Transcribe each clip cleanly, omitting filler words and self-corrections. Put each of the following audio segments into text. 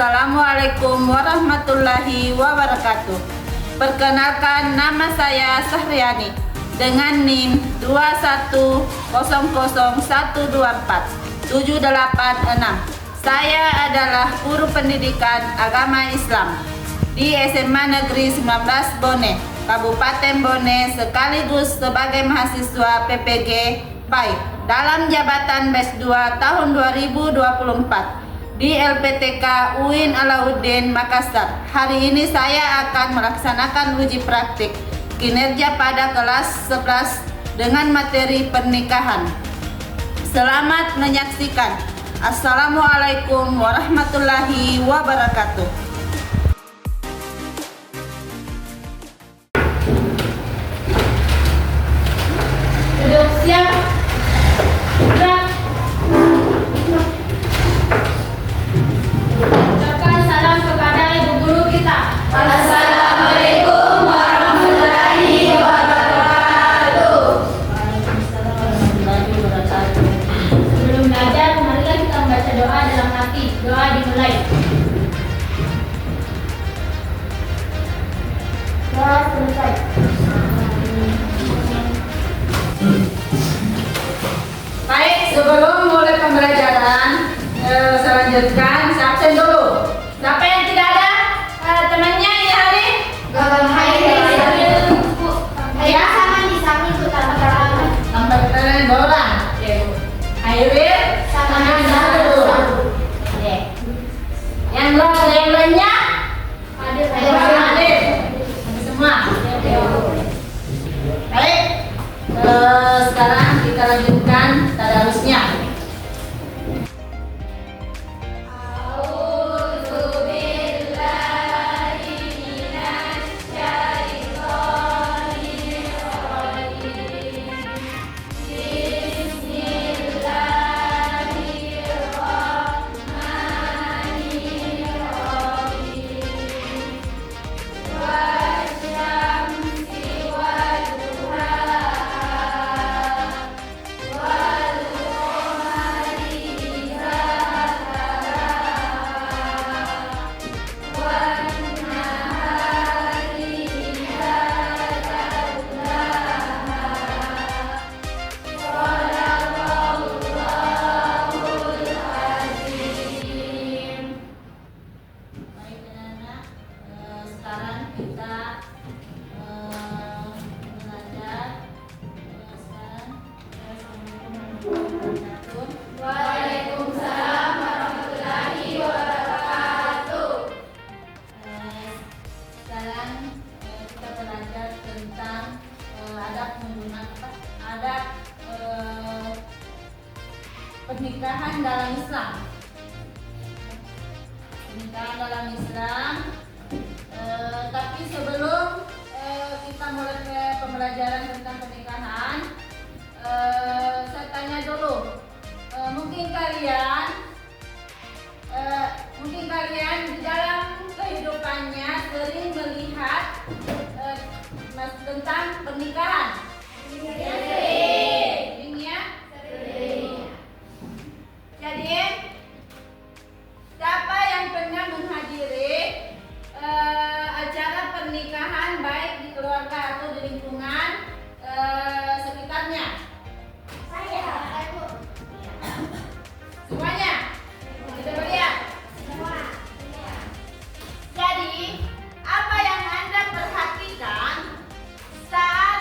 Assalamualaikum warahmatullahi wabarakatuh. Perkenalkan, nama saya Sahriani dengan NIM 21001247866. Saya adalah guru pendidikan agama Islam di SMA Negeri 19 Bone, Kabupaten Bone, sekaligus sebagai mahasiswa PPG baik dalam jabatan BES 2 tahun 2024 di LPTK UIN Alauddin Makassar. Hari ini saya akan melaksanakan uji praktik kinerja pada kelas 11 dengan materi pernikahan. Selamat menyaksikan. Assalamualaikum warahmatullahi wabarakatuh. Duduk siap. Gerak. Ucapkan salam kepada ibu guru kita. Assalamualaikum warahmatullahi wabarakatuh. Sebelum belajar, marilah kita membaca doa dalam hati. Doa dimulai. Doa selesai. Baik, sebelum mulai pembelajaran, saya lanjutkan. Absen dulu. Siapa yang tidak ada temannya ini hari? Gagal Ya, sambil pertama-tama. tambah keterangan 2 orang. Hairil sama Nazarul. Yang lainnya Hadir. hadir semua. Baik, sekarang kita lanjutkan tadarusnya. Baik anak-anak, sekarang kita belajar. Waalaikumsalam warahmatullahi wabarakatuh. Sekarang kita belajar tentang adab menggunakan adab pernikahan dalam Islam. Pernikahan dalam Islam. Tapi sebelum kita mulai ke pembelajaran tentang pernikahan, saya tanya dulu, mungkin kalian di dalam kehidupannya sering melihat tentang pernikahan. Sering ya? Jadi siapa yang pernah menghadiri acara pernikahan baik di keluarga atau di lingkungan sekitarnya? Semuanya? Kita lihat. Jadi, apa yang Anda perhatikan saat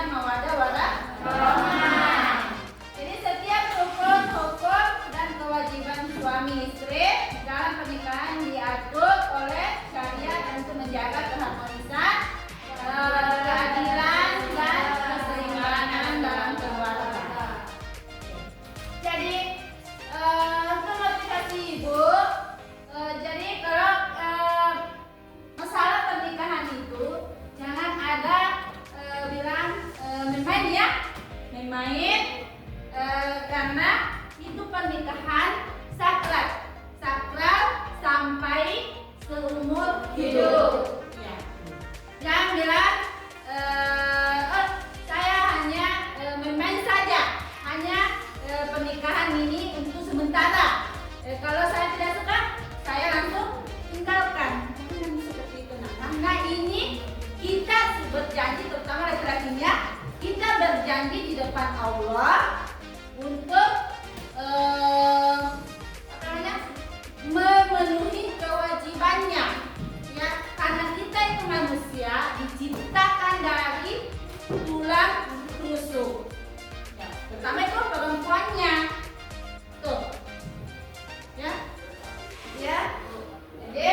mawaddah warahmah. Jadi setiap rukun, hukum dan kewajiban suami istri dalam pernikahan diatur oleh syariat untuk menjaga keharmonisan, keadilan dan keseimbangan dalam keluarga. Jadi untuk motivasi ibu, jadi kalau masalah pernikahan itu jangan ada bilang main-main ya, main-main, karena itu pernikahan sakral sampai seumur hidup. Ya. Jangan bilang saya hanya main-main saja, hanya pernikahan ini untuk sementara. Kalau saya tidak suka, saya langsung tinggalkan. Jangan seperti itu. Nah, karena ini kita berjanji, terutama laki-lakinya, kita berjanji di depan Allah untuk memenuhi kewajibannya, ya, karena kita itu manusia diciptakan dari tulang rusuk, ya, pertama itu perempuannya, tuh, ya, jadi,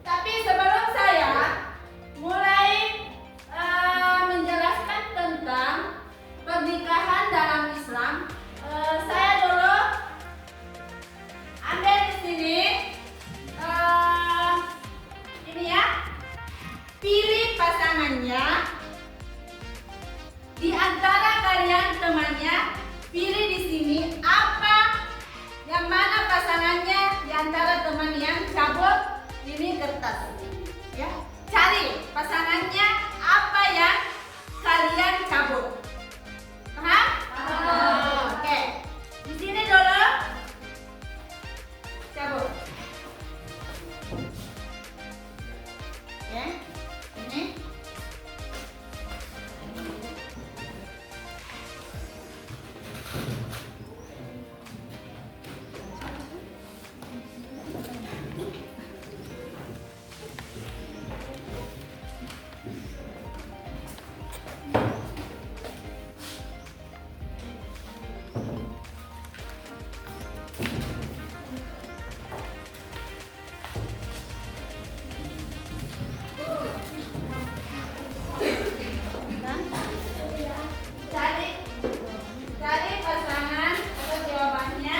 tapi sebelum saya mulai menjelaskan tentang pernikahan dalam Islam, saya dulu ambil di sini ini ya, pilih pasangannya di antara kalian temannya, pilih di sini apa yang mana pasangannya di antara teman yang cabut ini kertas, ya, cari pasangannya apa yang kalian cabut. Paham? Oke. Di sini dulu cabut. Ya. Ini. Cari pasangan atau jawabannya.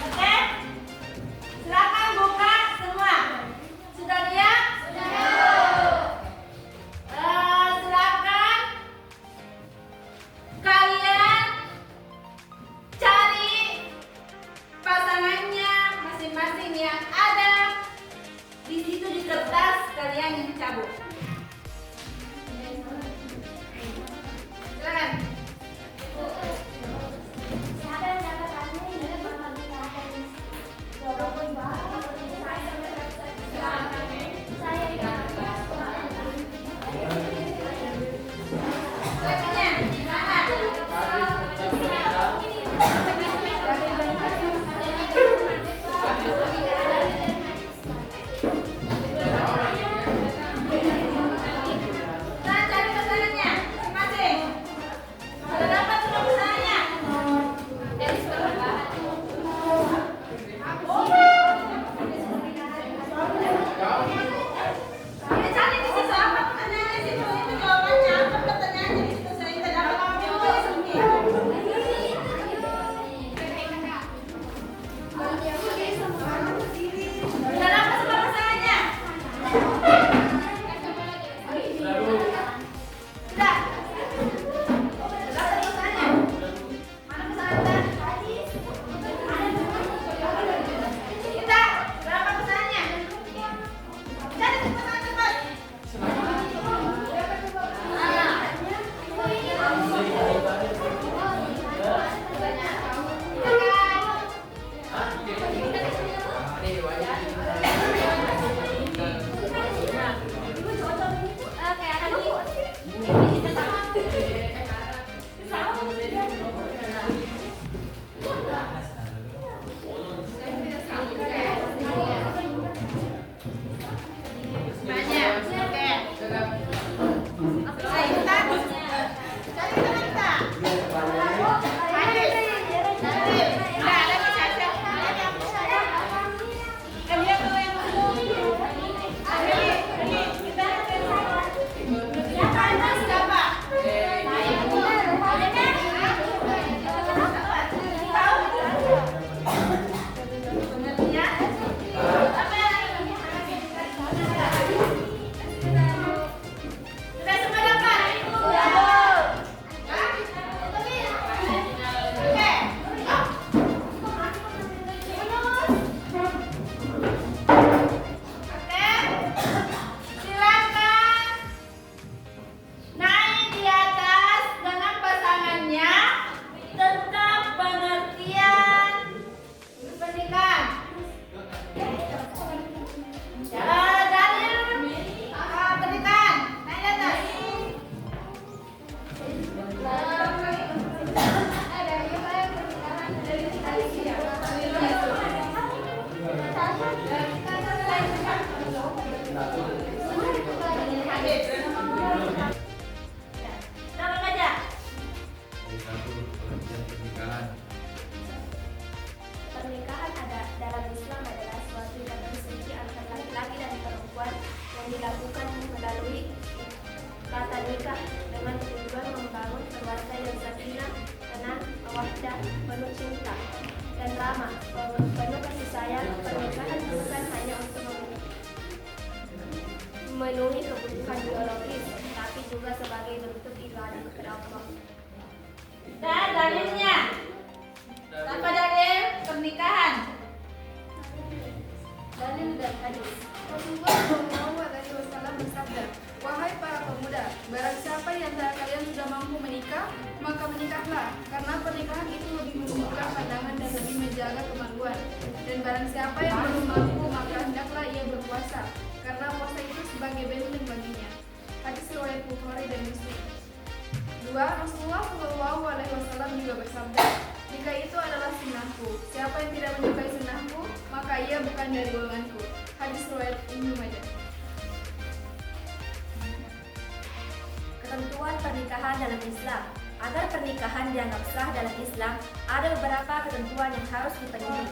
Oke, silakan buka semua. Sudah lihat? Silakan kalian cari pasangannya masing-masing yang ada di situ di kertas kalian yang cabut. Silakan. Silakan. Silakan aja. Satu, pengertian pernikahan. Pernikahan dalam Islam adalah suatu ikatan suci antara laki-laki dan perempuan yang dilakukan melalui kata nikah dengan tujuan membangun keluarga yang sakinah, tenang, mawaddah, penuh cinta dan ramah, penuh kasih sayang. Pernikahan bukan hanya untuk memenuhi kebutuhan biologis, tapi juga sebagai bentuk ibadah kepada Allah. Dan dalilnya. Apa dalil pernikahan? Dalil dan hadis. Rasulullah SAW bersabda, "Wahai para pemuda, barang siapa di antara kalian sudah mampu menikah, maka menikahlah, karena pernikahan itu lebih menumbuhkan pandangan dan lebih menjaga kemaluan. Dan barang siapa yang belum mampu, maka hendaklah ia berpuasa, karena puasa itu sebagai benteng baginya." Hadis riwayat Bukhari dan Muslim. 2. Rasulullah SAW juga bersabda, "Nikah itu adalah sunnahku. Siapa yang tidak menyukai sunnahku, maka ia bukan dari golonganku." Hadis riwayat Ibnu Majah. Ketentuan pernikahan dalam Islam. Agar pernikahan dianggap sah dalam Islam, ada beberapa ketentuan yang harus dipenuhi.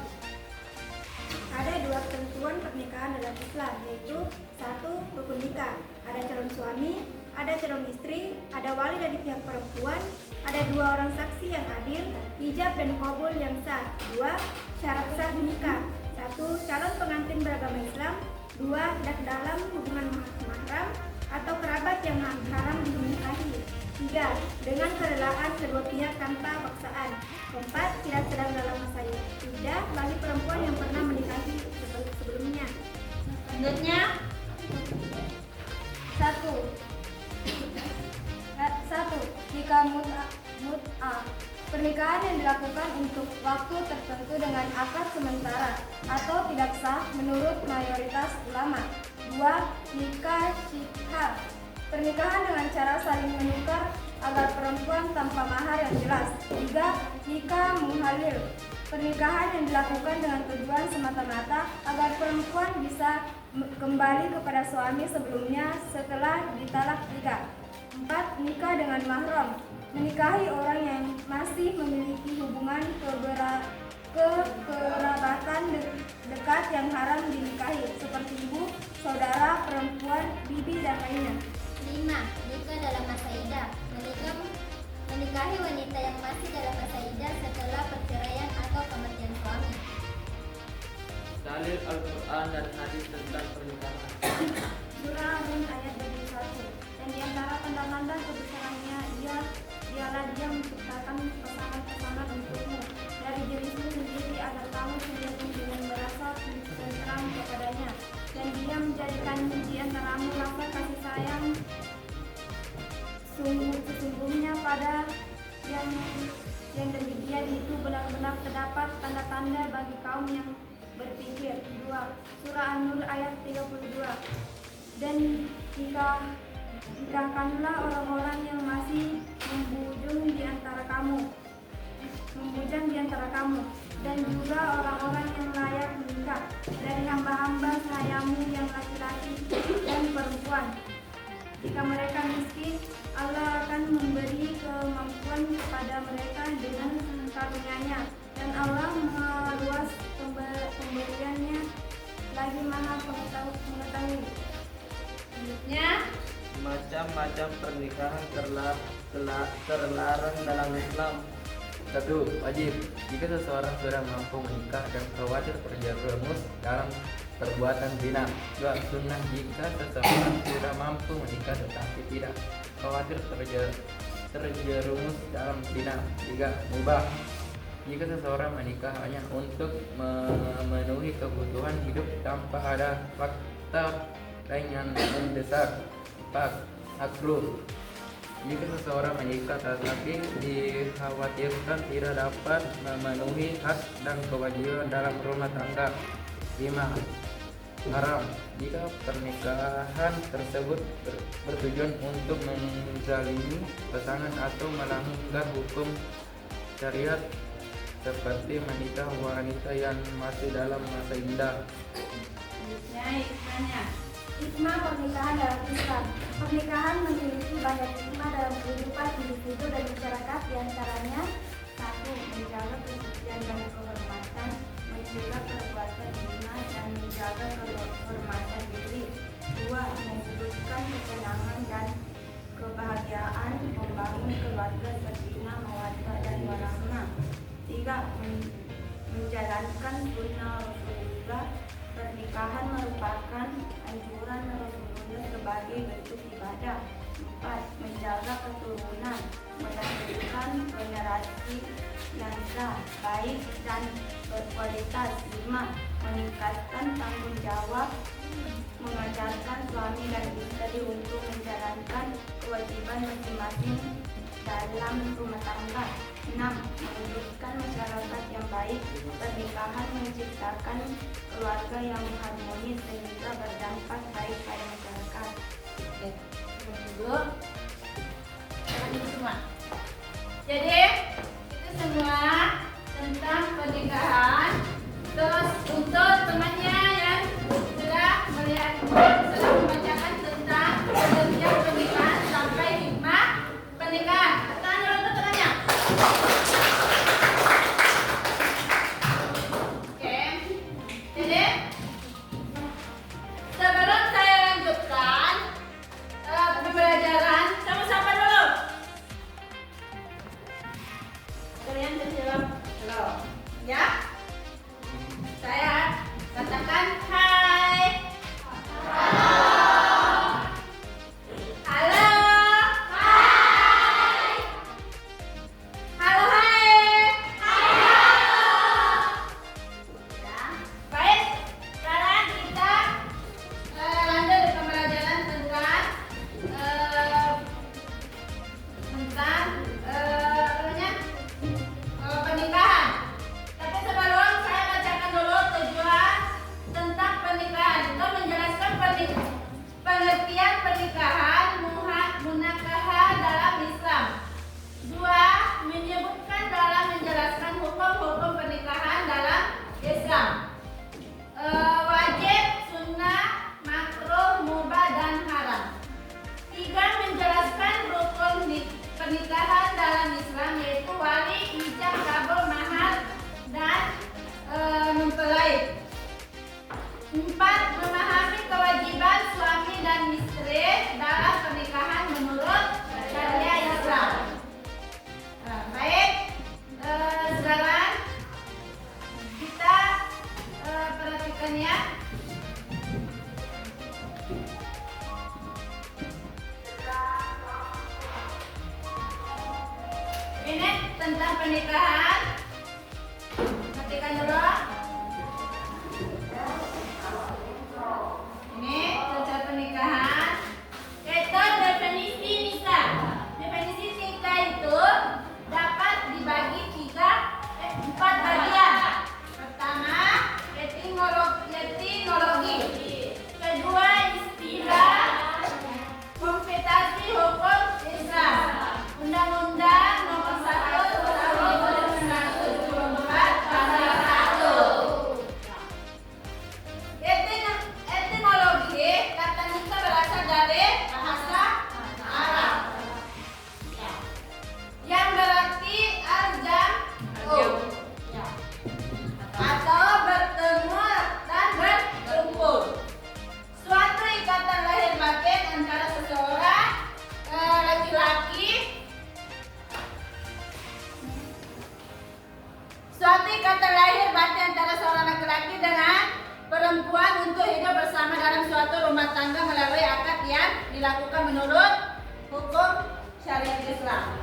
Ada 2 ketentuan pernikahan dalam Islam, yaitu 1. Rukun nikah. Ada calon suami, ada calon istri, ada wali dari pihak perempuan, ada 2 orang saksi yang adil, ijab dan qabul yang sah. 2. Syarat sah nikah. 1. Calon pengantin beragama Islam. 2. Tidak dalam hubungan mahram atau kerabat yang haram dinikahi. 3. Dengan kerelaan kedua pihak tanpa paksaan. 4. Tidak sedang dalam masa iddah bagi perempuan yang pernah menikahi sebelumnya. Selanjutnya. 1. Nikah mut'ah. Pernikahan yang dilakukan untuk waktu tertentu dengan akad sementara atau tidak sah menurut mayoritas ulama. 2. Nikah syibhah. Pernikahan dengan cara saling menukar agar perempuan tanpa mahar yang jelas. 3. Nikah muhalil. Pernikahan yang dilakukan dengan tujuan semata-mata agar perempuan bisa kembali kepada suami sebelumnya setelah ditalak 3. 4. Nikah dengan mahram. Menikahi orang yang masih memiliki hubungan kekerabatan dekat yang haram dinikahi, seperti ibu, saudara, perempuan, bibi, dan lainnya. 5. Nikah dalam masa iddah. Menikahi wanita yang masih dalam masa iddah setelah perceraian atau kematian suami. Dalil Al-Quran dan hadis tentang pernikahan. Surah An ayat 21. Dan di antara tanda-tanda kebesarannya ialah dia menciptakan pasangan-pasangan untukmu dari dirimu sendiri agar kamu sendiri dengan merasa tenteram kepadanya. Dan dia menjadikan di antaramu rasa kasih sayang sesungguhnya pada yang demikian itu benar-benar terdapat tanda-tanda bagi kaum yang berpikir. 2. Surah An-Nur ayat 32. Dan nikahkanlah orang-orang yang masih membujang di antara kamu dan juga orang-orang yang layak menikah dari hamba-hamba sahayamu yang laki-laki dan perempuan. Jika mereka miskin, Allah akan memberi kemampuan kepada mereka dengan karunia-Nya, dan Allah Maha luas pemberiannya lagi Maha mengetahui. Selanjutnya. Macam-macam pernikahan terlarang dalam Islam. 1. Wajib. Jika seseorang sudah mampu menikah dan khawatir terjerumus dalam perbuatan zina. 2. Sunnah. Jika seseorang sudah mampu menikah tetapi tidak khawatir terjerumus dalam zina. 3. Mubah. Jika seseorang menikah hanya untuk memenuhi kebutuhan hidup tanpa ada fakta lain yang mendesak. 4. Makruh. Jika seseorang menikah tetapi dikhawatirkan tidak dapat memenuhi hak dan kewajiban dalam rumah tangga. 5. Haram. Jika pernikahan tersebut bertujuan untuk menzalimi pasangan atau melanggar hukum syariat seperti menikah wanita yang masih dalam masa indah. Selanjutnya hikmahnya. Hikmah pernikahan dalam Islam. Pernikahan memiliki banyak hikmah dalam kehidupan individu dan masyarakat, diantaranya: 1. Menjaga kesucian dan kehormatan, mencegah perbuatan zina dan menjaga kehormatan diri. 2. Mewujudkan kesenangan dan kebahagiaan, membangun keluarga sakinah, mawaddah dan warahmah. 3. Menjalankan sunnah Rasulullah. Pernikahan merupakan anjuran Rasulullah sebagai bentuk ibadah. 4. Menjaga keturunan, melahirkan generasi yang sah, baik dan berkualitas. 5. Meningkatkan tanggung jawab, mengajarkan suami dan istri untuk menjalankan kewajiban masing-masing dalam rumah tangga. 6. Mewujudkan masyarakat yang baik. Pernikahan menciptakan keluarga yang harmonis sehingga berdampak baik pada masyarakat. Oke, dulu. Ini semua. Jadi itu semua tentang pernikahan. Terus untuk temannya yang sudah melihat, sudah membacakan tentang pengertian pernikahan sampai hikmah pernikahan. Tanya untuk temannya. Oke. Jadi sebelum saya lanjutkan pembelajaran, kamu sapa dulu. Kalian terjawab halo, ya? Saya katakan hai. Halo. Hai. Halo hai. Ya, baik. Sekarang kita lanjut di pembelajaran tentang pernikahan. Tapi sebelum saya bacakan dulu tujuan tentang pernikahan, itu menjelaskan pengertian pernikahan munakaha dalam Islam. 2. Menyebutkan dalam menjelaskan hukum-hukum pernikahan dalam Islam. Wajib, sunnah, makruh, mubah, dan haram. 3. Menjelaskan rukun pernikahan dalam Islam, yaitu wali, ijab, kabul, mahar, dan mempelai. 4. Memahami kewajiban suami dan istri dalam pernikahan menurut syariat Islam. Baik, sekarang kita perhatikan ya. Ini tentang pernikahan. Perhatikan dulu. Ini tentang pernikahan. Yaitu definisi nikah. Definisi nikah itu dapat dibagi 4 bagian. Pertama, etimologi. Kedua, istilah komputasi hukum Islam. Undang-Undang Nomor 1 Tahun 1974 Pasal 1. Etimologi, kata nikah berasal dari bahasa Arab yang berarti al-jam'u atau bertemu dan berkumpul. Suatu ikatan lahir batin antara seseorang laki-laki. Suatu ikatan lahir batin antara seorang laki-laki dengan perempuan untuk hidup bersama dalam suatu rumah tangga melalui akad yang dilakukan menurut hukum syariat Islam.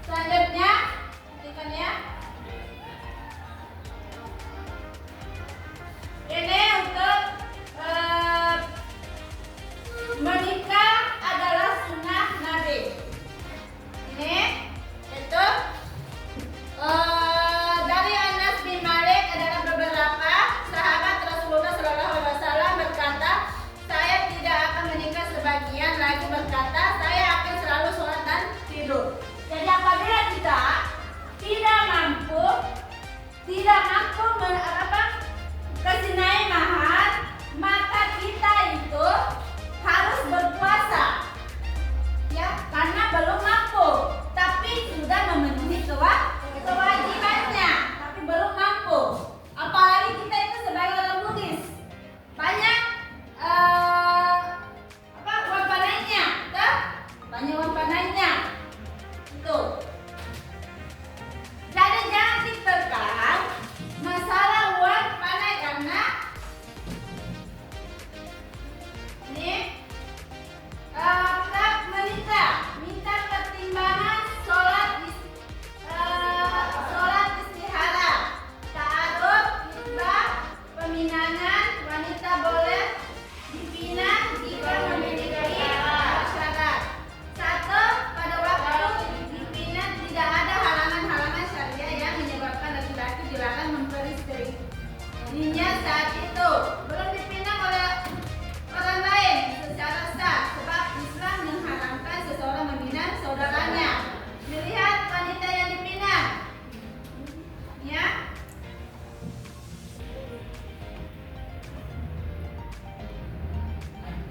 Selanjutnya, perhatikan ya. Ini untuk menikah adalah sunnah Nabi. Ini itu dari Anas bin Malik adalah beberapa sahabat Rasulullah SAW berkata, saya tidak akan menikah. Sebagian lagi berkata, saya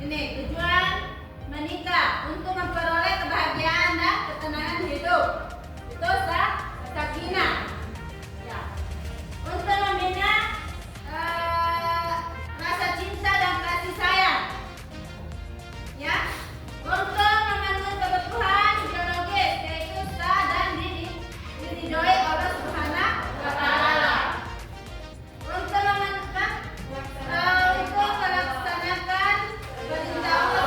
Ini tujuan menikah untuk memperoleh kebahagiaan dan ketenangan hidup. Itu sakinah. Ya. Untuk membina rasa cinta dan kasih sayang. Ya. Untuk memenuhi kebutuhan biologis yaitu sah dan diridhoi Allah Subhanahu wa taala. Untuk melaksanakan perintah Allah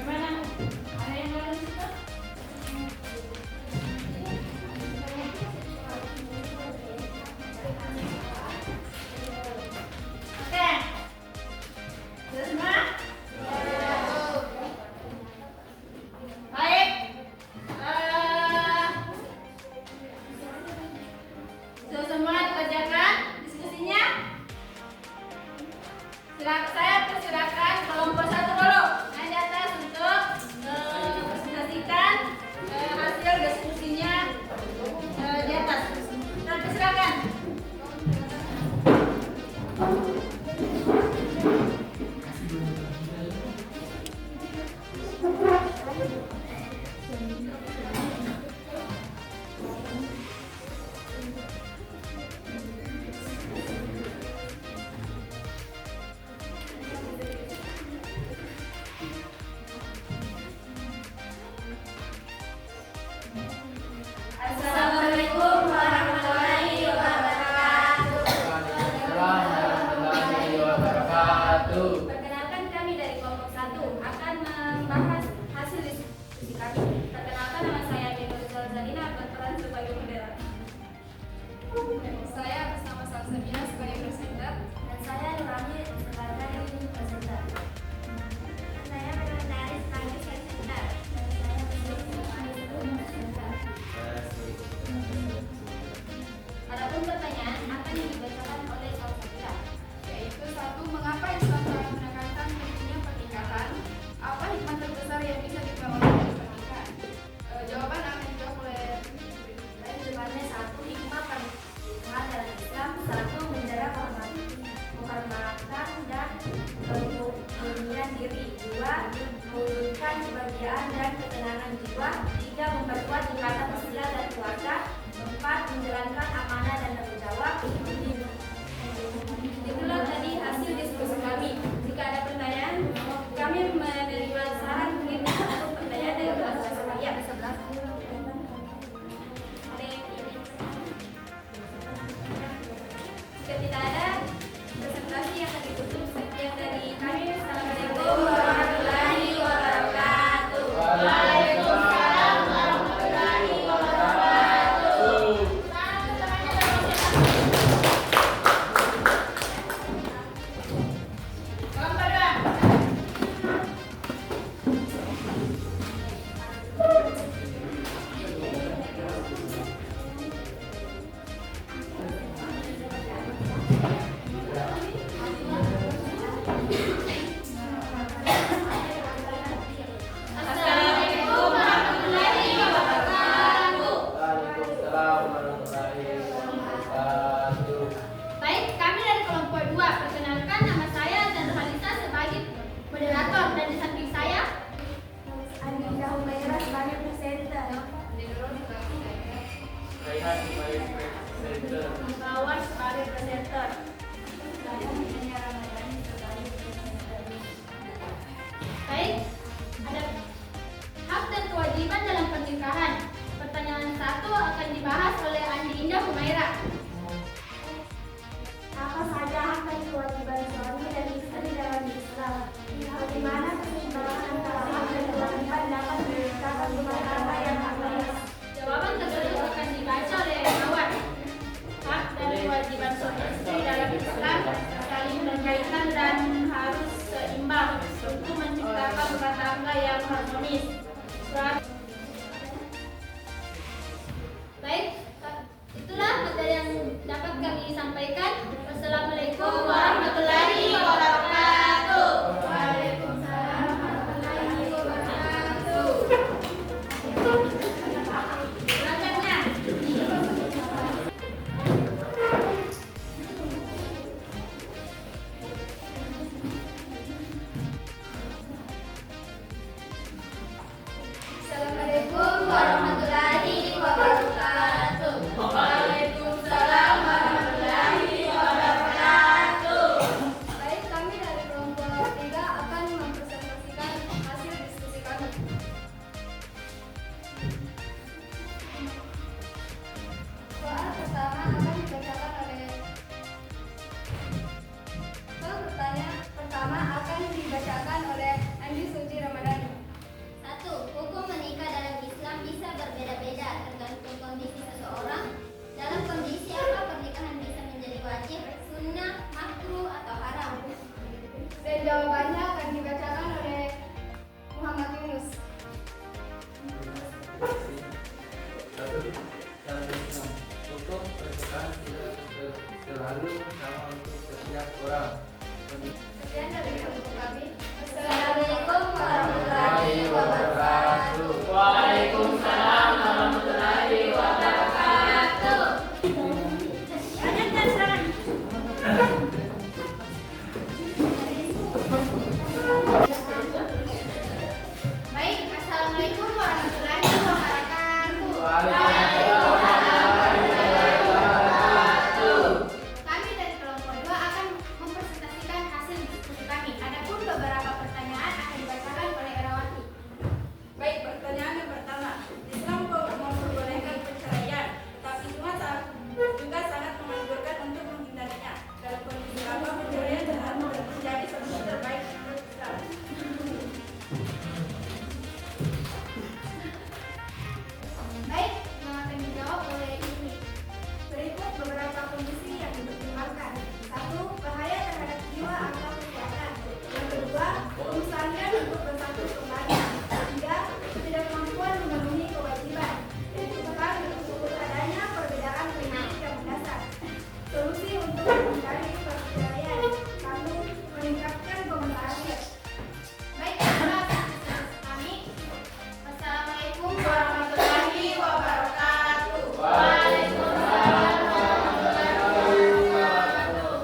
Gimana? Ada yang lain juga? Oke. Sudah semua? Baik. Sudah semua dikerjakan diskusinya? Saya persilakan kelompok 1 dulu naik di atas untuk presentasikan hasil diskusinya di atas. Nah, persilakan. Assalamualaikum warahmatullahi wabarakatuh. Waalaikumsalam warahmatullahi wabarakatuh. Perkenalkan, kami dari kelompok 1 akan membahas hasil diskusi kami. Perkenalkan, nama saya Binur Zalzalina, berperan sebagai moderator. Saya atas nama Salsabila sebagai presenter. Dan saya Nurani sebagai presenter. Saya berkomentari sebagai presenter. Adapun pertanyaan akan dibacakan oleh Salsabila. Yaitu 1. Mengapa Islam telah menekankan pentingnya pernikahan? Apa hikmah terbesar yang bisa diperoleh dari pernikahan? Jawaban akan dijawab oleh Dan depannya 1, hikmah pernikahan dalam Islam. 1, menjaga kehormatan dan kemuliaan diri. 2, mewujudkan kebahagiaan dan ketenangan jiwa. 3, memperkuat ikatan sosial dan keluarga. 4, menjalankan amanah dan tanggung jawab. Itulah tadi hasil diskusi kami. Jika ada pertanyaan, kami menerima saran mungkin atau pertanyaan dari kelas sekalian. Jika tidak ada, presentasi akan ditutup. Sekian dari kami. Assalamualaikum warahmatullahi wabarakatuh. Waalaikumsalam warahmatullahi wabarakatuh. Assalamualaikum warahmatullahi wabarakatuh. Waalaikumsalam warahmatullahi wabarakatuh. Baik, kami dari kelompok 2. Perkenalkan, nama saya dan Halisa sebagai moderator, dan di samping saya Andika Humaira sebagai presenter. Raihan sebagai presenter. Mawar sebagai presenter. baik. Ada hak dan kewajiban dalam pernikahan. Pertanyaan 1 akan dibahas oleh Andi Indah Humaira. Apa saja hak dan kewajiban suami dan istri dalam Islam? Bagaimana keseimbangan antara hak dan kewajiban dapat menciptakan rumah tangga yang harmonis? Jawaban tersebut akan dibaca oleh Mawar. Hak dan kewajiban suami istri dalam Islam saling berkaitan dan harus seimbang untuk menciptakan rumah tangga yang harmonis. Baik, itulah materi yang dapat kami sampaikan. Wassalamualaikum warahmatullahi wabarakatuh. Waalaikumsalam warahmatullahi wabarakatuh. Silakannya. Assalamualaikum warahmatullahi wabarakatuh. Waalaikumsalam selalu sama untuk setiap orang. Sekian dari kami. Assalamualaikum warahmatullahi wabarakatuh. Waalaikumsalam warahmatullahi wabarakatuh. Lanjutkan silakan. Baik, assalamualaikum warahmatullahi wabarakatuh. Kami dari kelompok 2 akan mempresentasikan hasil diskusi kami. Adapun beberapa pertanyaan akan dibacakan oleh Erawati. Baik, pertanyaan yang pertama. Islam memperbolehkan perceraian, tetapi juga sangat menganjurkan untuk menghindarinya. Dalam kondisi apa perceraian menjadi solusi terbaik menurut Islam? Baik, yang akan dijawab oleh Ini. Berikut beberapa kondisi yang dipertimbangkan. 1. Bahaya terhadap jiwa atau kesehatan. Yang kedua, kemustahilan untuk bersatu kembali. 3. Ketidakmampuan memenuhi kewajiban. Yang keempat, untuk adanya perbedaan prinsip yang mendasar. Solusi untuk menghindari perceraian. 1. Meningkatkan komunikasi. Baik, itulah diskusi kami. Wassalamualaikum Warahmatullahi wabarakatuh. Waalaikumsalam warahmatullahi wabarakatuh.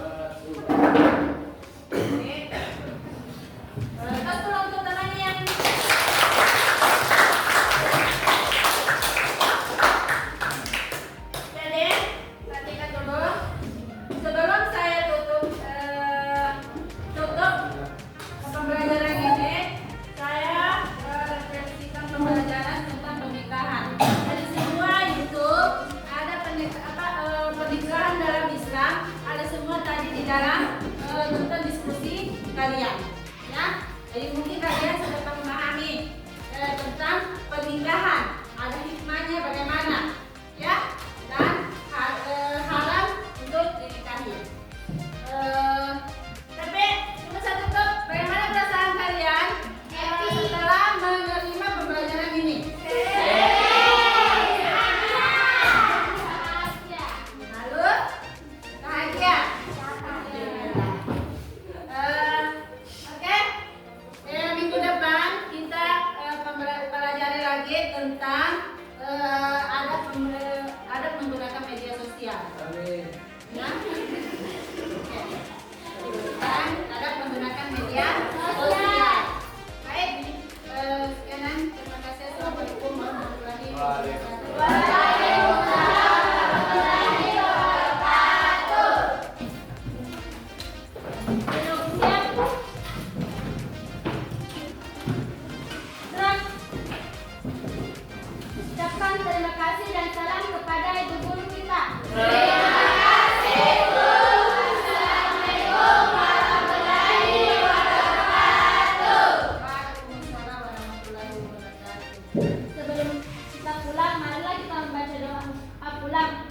Lepas pulang untuk tangannya. Jadi, perhatikan dulu. Sebelum saya tutup pembelajaran ini, saya refleksikan pembelajaran tentang pernikahan. Dari semua itu ada pernikahan dalam Islam, ada semua tadi di dalam tentang diskusi kalian, ya. Jadi mungkin kalian sudah memahami tentang pernikahan, ada hikmahnya bagaimana, ya, dan haram untuk dinikahi. Tapi cuma satu tuh, bagaimana perasaan kalian setelah menerima pembelajaran ini? Lalu bahagia. Oke. Minggu depan kita pelajari lagi tentang adab menggunakan media sosial. Amin. Ya. Oke. Dan adab menggunakan media sosial. Baik. Sekian. Terima kasih. Assalamualaikum warahmatullahi wabarakatuh. Ucapkan terima kasih dan salam kepada ibu guru kita. Waalaikumsalam warahmatullahi wabarakatuh. Sebelum kita pulang, marilah kita membaca doa pulang.